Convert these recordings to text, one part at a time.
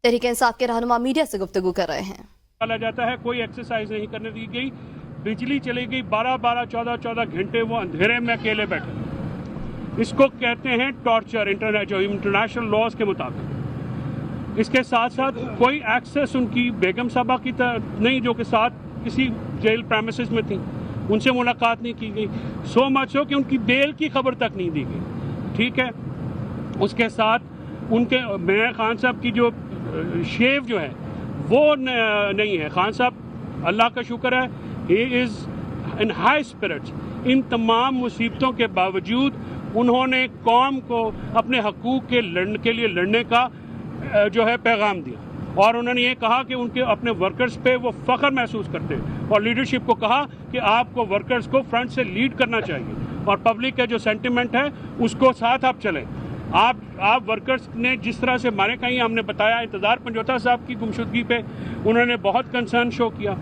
तहरीक इंसाफ के रहनुमा मीडिया से गुफ्तगू कर रहे हैं। डाला जाता है, कोई एक्सरसाइज नहीं करने दी गई, बिजली चली गई, 12-12, 14-14 घंटे वो अंधेरे में अकेले बैठे। इसको कहते हैं टॉर्चर इंटरनेशनल लॉज के मुताबिक। इसके साथ साथ कोई एक्सेस उनकी बेगम साहबा की नहीं, जो के साथ किसी जेल प्रेमिसेस में थी, उनसे मुलाकात नहीं की गई। सो मच हो कि उनकी बेल की खबर तक नहीं दी गई। ठीक है, उसके साथ उनके मेयर खान साहब की जो शेव जो है वो नहीं है। खान साहब अल्लाह का शुक्र है, he is in high spirits. इन तमाम मुसीबतों के बावजूद उन्होंने कौम को अपने हकूक़ के लिए लड़ने का जो है पैगाम दिया, और उन्होंने ये कहा कि उनके अपने वर्कर्स पे वो फ़ख्र महसूस करते हैं, और लीडरशिप को कहा कि आपको वर्कर्स को फ्रंट से लीड करना चाहिए, और पब्लिक का जो सेंटिमेंट है उसको साथ आप चलें। आप वर्कर्स ने जिस तरह से मारे कहीं हमने बताया, इंतज़ार पंजोता साहब की गुमशुदगी पे उन्होंने बहुत कंसर्न शो किया।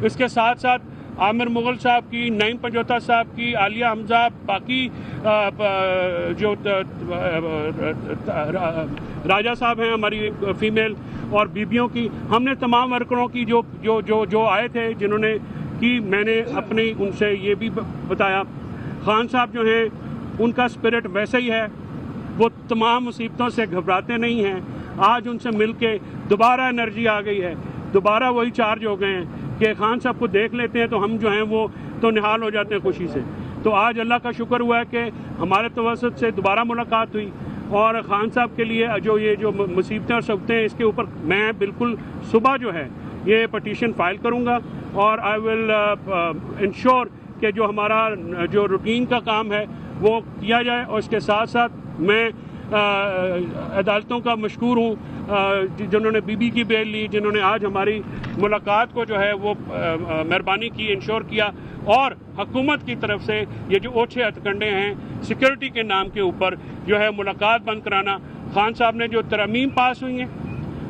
इसके साथ साथ आमिर मुगल साहब की, नईम पंजोता साहब की, आलिया हमजा, बाकी जो राजा साहब हैं हमारी फीमेल, और बीबियों की, हमने तमाम वर्करों की जो आए थे जिन्होंने की, मैंने अपनी उनसे ये भी बताया। खान साहब जो हैं उनका स्पिरिट वैसे ही है, वो तमाम मुसीबतों से घबराते नहीं हैं। आज उनसे मिलके दोबारा एनर्जी आ गई है, दोबारा वही चार्ज हो गए हैं कि खान साहब को देख लेते हैं तो हम जो हैं वो तो निहाल हो जाते हैं खुशी से। तो आज अल्लाह का शुक्र हुआ है कि हमारे तवसत से दोबारा मुलाकात हुई, और ख़ान साहब के लिए जो मुसीबतें और सबतें हैं, इसके ऊपर मैं बिल्कुल सुबह जो है ये पटिशन फाइल करूँगा, और आई विल इंश्योर कि जो हमारा जो रूटीन का काम है वो किया जाए। और इसके साथ साथ मैं अदालतों का मशकूर हूँ जिन्होंने बीबी की बेल ली, जिन्होंने आज हमारी मुलाकात को जो है वो मेहरबानी की, इंश्योर किया, और हुकूमत की तरफ से ये जो ओछे हथकंडे हैं सिक्योरिटी के नाम के ऊपर जो है मुलाकात बंद कराना। खान साहब ने जो तरमीम पास हुई हैं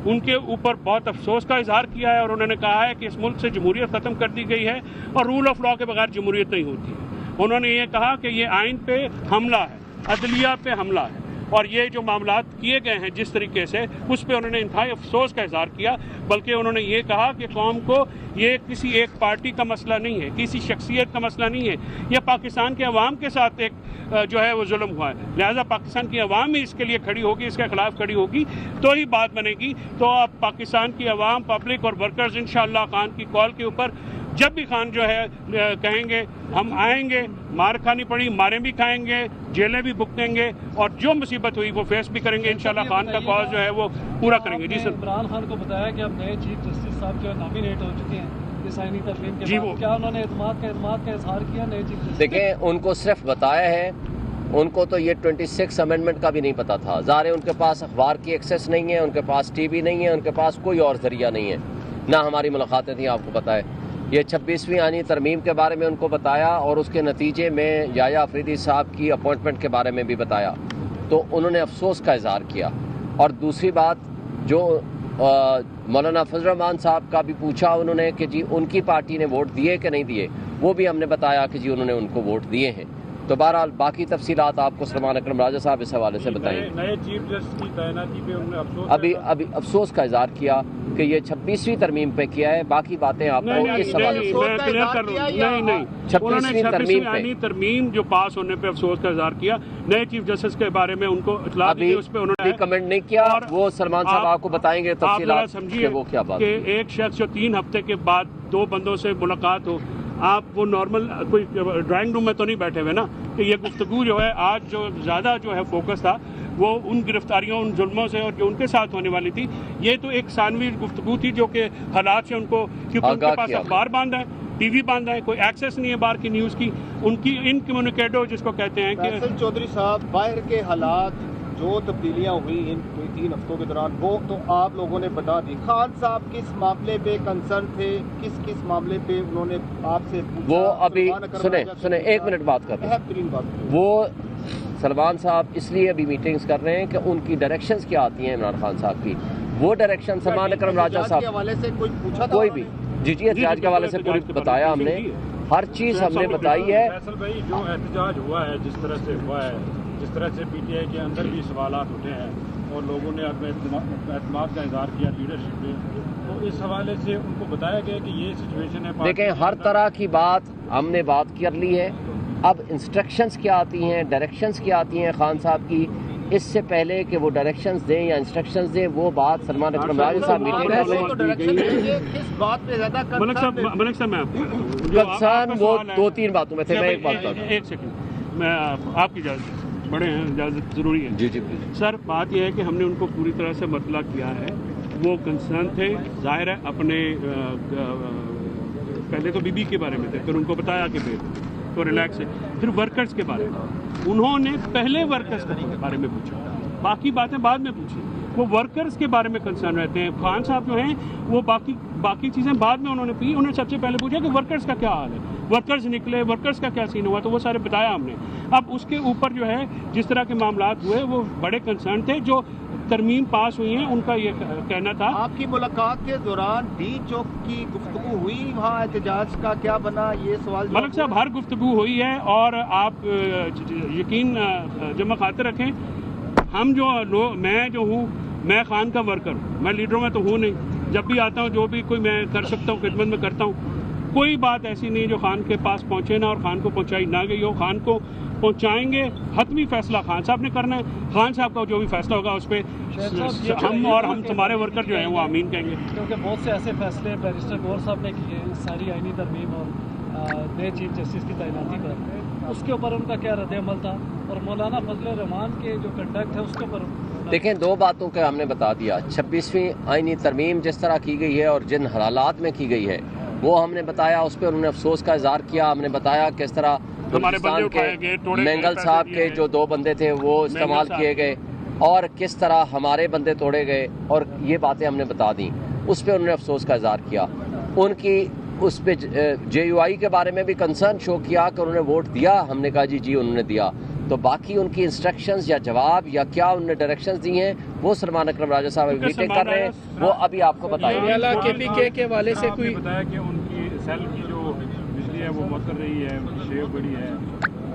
उनके ऊपर बहुत अफसोस का इजहार किया है, और उन्होंने कहा है कि इस मुल्क से जमहूरियत ख़त्म कर दी गई है और रूल ऑफ लॉ के बगैर जमहूरियत नहीं होती है। उन्होंने ये कहा कि ये आइन पे हमला है, अदलिया पे हमला है, और ये जो मामलात किए गए हैं जिस तरीके से, उस पर उन्होंने इंतहाई अफसोस का इजहार किया। बल्कि उन्होंने ये कहा कि कौम को ये किसी एक पार्टी का मसला नहीं है, किसी शख्सियत का मसला नहीं है, यह पाकिस्तान के अवाम के साथ एक जो है वो जुल्म हुआ है। लिहाजा पाकिस्तान की अवाम ही इसके लिए खड़ी होगी, इसके खिलाफ खड़ी होगी तो ही बात बनेगी। तो अब पाकिस्तान की अवाम, पब्लिक और वर्कर्स इंशाअल्लाह खान की कॉल के ऊपर जब भी खान जो है कहेंगे हम आएंगे, मार खानी पड़ी मारें भी खाएंगे, जेलें भी भुगतेंगे, और जो मुसीबत हुई वो फेस भी करेंगे। इंशाल्लाह खान का कॉज जो है वो पूरा करेंगे। जी सर, इमरान खान को बताया कि अब नए चीफ जस्टिस साहब जो है नॉमिनेट हो चुके हैं इस आईनी तरमीम के बाद, क्या उन्होंने एतमाद का इजहार किया नए चीफ जस्टिस? देखें, उनको सिर्फ बताया है, उनको तो ये 26 अमेंडमेंट का भी नहीं पता था। ज़ाहिर है उनके पास अखबार की एक्सेस नहीं है, उनके पास टीवी नहीं है, उनके पास कोई और जरिया नहीं है, ना हमारी मुलाकातें थी। आपको पता है ये 26वीं आईनी तरमीम के बारे में उनको बताया, और उसके नतीजे में याया अफरीदी साहब की अपॉइंटमेंट के बारे में भी बताया, तो उन्होंने अफसोस का इजहार किया। और दूसरी बात, जो मौलाना फजल रहमान साहब का भी पूछा उन्होंने कि जी उनकी पार्टी ने वोट दिए कि नहीं दिए, वो भी हमने बताया कि जी उन्होंने उनको वोट दिए हैं। तो बहरहाल बाकी तफसीलात आपको सलमान अकरम राजा साहब इस हवाले से बताएंगे। नए चीफ जस्टिस की तैनाती पे उन्होंने अभी अफसोस का इजहार किया कि ये 26वीं तरमीम पे किया है। बाकी बातें आपको इस हवाले से मैं क्लियर कर रहा हूं। नहीं 26वीं तरमीम जो पास होने पे अफसोस का इजहार किया। नए चीफ जस्टिस के बारे में उनको इत्तला दी, उस पे उन्होंने कमेंट नहीं किया। वो सलमान साहब आपको बताएंगे तफसीलात। समझिए वो क्या बात कि एक शख्स जो 3 हफ्ते के बाद 2 बंदों से मुलाकात हो, आप वो नॉर्मल कोई ड्राइंग रूम में तो नहीं बैठे हुए ना, कि ये गुफ्तगू जो है आज जो ज़्यादा जो है फोकस था वो उन गिरफ्तारियों, उन जुल्मों से और जो उनके साथ होने वाली थी, ये तो एक सानवी गुफ्तगू थी जो कि हालात से उनको, क्योंकि उनके पास अखबार बांधा है, टीवी बांधा है, कोई एक्सेस नहीं है बाहर की न्यूज़ की, उनकी इनकम्युनिकेटो जिसको कहते हैं कि चौधरी साहब, बाहर के हालात जो तब्दीलियां हुई इन 3 हफ्तों के दौरान वो तो आप लोगों ने बता दी। खान साहब किस मामले पे कंसर्न थे, किस मामले पे उन्होंने आपसे पूछा? वो अभी सुने 1 मिनट बात कर रहे हैं। वो सलमान साहब इसलिए अभी मीटिंग्स कर रहे हैं कि उनकी डायरेक्शंस क्या आती हैं इमरान खान साहब की, वो डायरेक्शन सलमान अकरम राजा साहब के हवाले से कोई पूछा था? कोई भी जी एहतजाज के हवाले से पूरी बताया हमने, हर चीज़ हमने बताई है। फैसल भाई, जो एहतजाज हुआ है जिस तरह से हुआ है जिस तरह से पीटीआई के अंदर भी सवालात उठे हैं और लोगों ने अपने एतमाद का इजहार किया लीडरशिप पे, तो इस हवाले से उनको बताया गया कि ये सिचुएशन है। देखें, हर तरह की बात हमने बात कर ली है। अब इंस्ट्रक्शंस क्या आती हैं, डायरेक्शंस क्या आती हैं खान साहब की, इससे पहले कि वो डायरेक्शंस दें या इंस्ट्रक्शंस दें, वो बात सलमान अकरम राजा साहब मीटिंग कर तो डायरेक्शन देंगे, किस बात पे ज्यादा मलिक साहब मैं कंसर्न वो 2-3 बातों में थे। मैं एक बात करता हूँ, एक सेकंड, मैं आपकी इजाज़त, बड़े हैं, इजाज़त ज़रूरी है। जी जी। सर, बात यह है कि हमने उनको पूरी तरह से मतला किया है। वो कंसर्न थे, जाहिर है अपने पहले तो बीबी के बारे में थे, फिर उनको बताया कि तो रिलैक्स है, फिर वर्कर्स के बारे में उन्होंने पहले वर्कर्स के बारे में पूछा, बाकी बातें बाद में पूछी। वो वर्कर्स के बारे में कंसर्न रहते हैं। खान साहब जो हैं वो बाकी चीज़ें बाद में उन्होंने पी। उन्होंने सबसे पहले पूछा कि वर्कर्स का क्या हाल है, वर्कर्स निकले, वर्कर्स का क्या सीन हुआ, तो वो सारे बताया हमने। अब उसके ऊपर जो है जिस तरह के मामलात हुए वो बड़े कंसर्न थे। जो तरमीम पास हुई हैं उनका ये कहना था। आपकी मुलाकात के दौरान डी चौक की गुफ्तगू हुई, वहाँ एहतजाज का क्या बना, ये सवाल मलिक साहब हर गुफ्तगू हुई है और आप यकीन जमा खाते रखें, हम मैं जो हूँ, मैं खान का वर्कर हूँ, मैं लीडरों में तो हूँ नहीं। जब भी आता हूँ जो भी कोई मैं कर सकता हूँ खिदमत में करता हूँ। कोई बात ऐसी नहीं जो खान के पास पहुँचे ना और खान को पहुँचाई ना गई हो। खान को पहुँचाएंगे, हतमी फैसला खान साहब ने करना है। खान साहब का जो भी फैसला होगा उस पर हम तुम्हारे वर्कर जो हैं वो आमीन कहेंगे। क्योंकि बहुत से ऐसे फैसले बैरिस्टर गौर साहब ने किए सारी आईनी तरमीम और नए चीफ जस्टिस की तैनाती पर, उसके ऊपर उनका क्या रद्द-ए-अमल था और मौलाना फजल रहमान के जो कंडक्ट है उसके ऊपर। देखें, 2 बातों का हमने बता दिया। 26वीं आईनी तरमीम जिस तरह की गई है और जिन हालात में की गई है वो हमने बताया, उस पर उन्होंने अफसोस का इजहार किया। हमने बताया किस तरह बलूचिस्तान के मेंगल साहब के जो 2 बंदे थे वो इस्तेमाल किए गए और किस तरह हमारे बंदे तोड़े गए, और ये बातें हमने बता दी। उस पर उन्होंने अफसोस का इजहार किया। उनकी उस पर JUI के बारे में भी कंसर्न शो किया कि उन्होंने वोट दिया। हमने कहा जी उन्होंने दिया। तो बाकी उनकी इंस्ट्रक्शंस या जवाब या क्या उन्होंने डायरेक्शंस दी हैं वो सलमान अकरम राजा साहब मीटिंग कर रहे हैं, वो अभी आपको बताएंगे। KPK के वाले से कोई बताया कि उनकी सेल की जो बिजली है वो मौत कर रही है, उनकी शेव बड़ी है,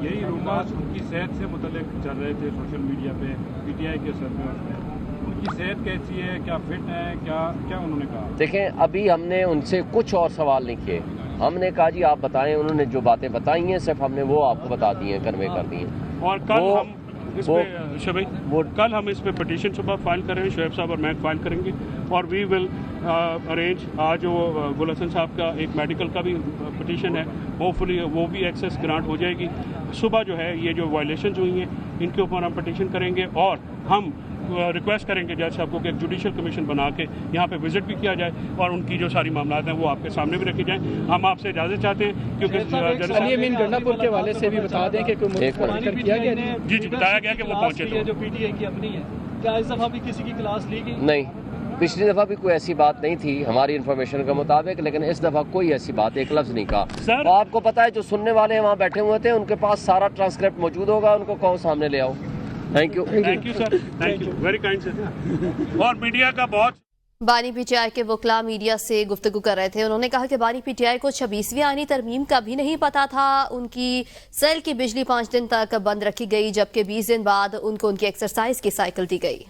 यही रूमर्स उनकी सेहत से मुतल्लिक चल रहे थे सोशल मीडिया पे, PTI के सर्वे में। उनकी सेहत कैसी है, क्या फिट है, क्या उन्होंने कहा? देखें, अभी हमने उनसे कुछ और सवाल नहीं किए। हमने कहा जी आप बताएं। उन्होंने जो बातें बताई हैं सिर्फ हमने वो आपको बता दी हैं, कन्वे कर दी हैं। और कल हम इस पे कल हम इस पे पिटीशन सुबह फाइल कर रहे हैं, शोएब साहब और मैं फाइल करेंगे और वी विल अरेंज। आज वो गुल हसन साहब का एक मेडिकल का भी पिटीशन है, होपफुली वो भी एक्सेस ग्रांट हो जाएगी। सुबह जो है ये जो वायलेशंस हुई हैं इनके ऊपर हम पिटीशन करेंगे और हम रिक्वेस्ट करेंगे जज साहब को कि एक जुडिशल कमीशन बना के यहाँ पे विजिट भी किया जाए और उनकी जो सारी मामलात हैं वो आपके सामने भी रखे जाएं। हम आपसे इजाज़त चाहते हैं क्योंकि गंडापुर के वाले से भी बता दें कि किया गया जी बताया गया कि वो पहुँचे थे। जो PTI की अपनी है, क्या इस दफ़ा भी किसी की क्लास ली गई? नहीं, पिछली दफ़ा भी कोई ऐसी बात नहीं थी हमारी इन्फॉर्मेशन के मुताबिक, लेकिन इस दफ़ा कोई ऐसी बात एक लफ्ज़ नहीं कहा। सर, तो आपको पता है जो सुनने वाले वहाँ बैठे हुए थे उनके पास सारा ट्रांसक्रिप्ट मौजूद होगा, उनको कौन सामने ले आओ। Thank you sir, thank you very kind sir. और मीडिया का बहुत बानी PTI के वकला मीडिया से गुफ्तगू कर रहे थे। उन्होंने कहा कि बानी PTI को 26वीं आईनी तरमीम का भी नहीं पता था। उनकी सेल की बिजली 5 दिन तक बंद रखी गई, जबकि 20 दिन बाद उनको उनकी एक्सरसाइज की साइकिल दी गई।